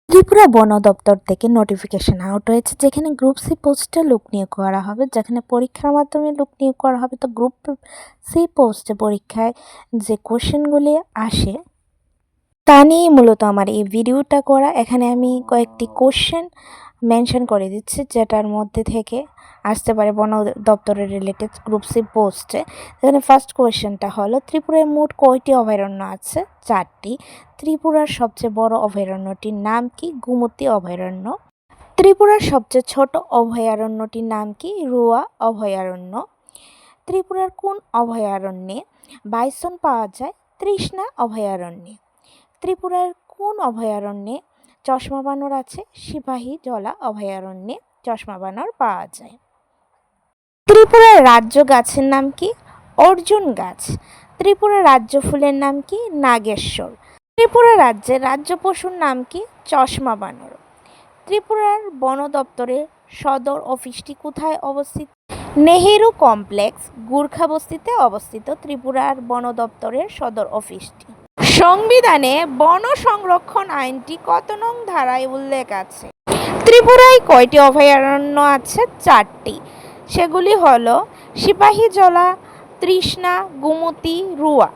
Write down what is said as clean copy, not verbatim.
ত্রিপুরা বন দপ্তর থেকে নোটিফিকেশন আউট হয়েছে, যেখানে গ্রুপ সি পোস্টে লোক নিয়োগ করা হবে। যেখানে পরীক্ষার মাধ্যমে লোক নিয়োগ করা হবে, তো গ্রুপ সি পোস্টে পরীক্ষায় যে কোশ্চেনগুলি আসে তা নিয়েই মূলত আমার এই ভিডিওটা করা। এখানে আমি কয়েকটি কোশ্চেন মেনশন করে দিচ্ছি, যেটার মধ্যে থেকে আসতে পারে বন দপ্তরের রিলেটেড গ্রুপ সি পোস্টে। এখানে ফার্স্ট কোয়েশ্চেনটা হলো, ত্রিপুরায় মোট কয়টি অভয়ারণ্য আছে? 4টি। ত্রিপুরার সবচেয়ে বড় অভয়ারণ্যটির নাম কি? গোমতী অভয়ারণ্য। ত্রিপুরার সবচেয়ে ছোট অভয়ারণ্যটির নাম কি? রুয়া অভয়ারণ্য। ত্রিপুরার কোন অভয়ারণ্যে বাইসন পাওয়া যায়? তৃষ্ণা অভয়ারণ্যে। ত্রিপুরার কোন অভয়ারণ্যে চশমা বানর আছে? সিপাহী জলা অভয়ারণ্যে চশমা বানর পাওয়া যায়। ত্রিপুরার রাজ্য গাছের নাম কি? অর্জুন গাছ। ত্রিপুরার রাজ্য ফুলের নাম কি? নাগেশ্বর। ত্রিপুরা রাজ্যের রাজ্য পশুর নাম কি? চশমা বানর। ত্রিপুরার বন দপ্তরের সদর অফিসটি কোথায় অবস্থিত? নেহেরু কমপ্লেক্স, গুর্খাবস্তিতে অবস্থিত ত্রিপুরার বন দপ্তরের সদর অফিসটি। সংবিধানে বন সংরক্ষণ আইনটি কত নং ধারায় উল্লেখ আছে? ত্রিপুরায় কয়টি অভয়ারণ্য আছে? 4টি। সেগুলি হলো সিপাহী জলা, তৃষ্ণা, গোমতী, রুয়া।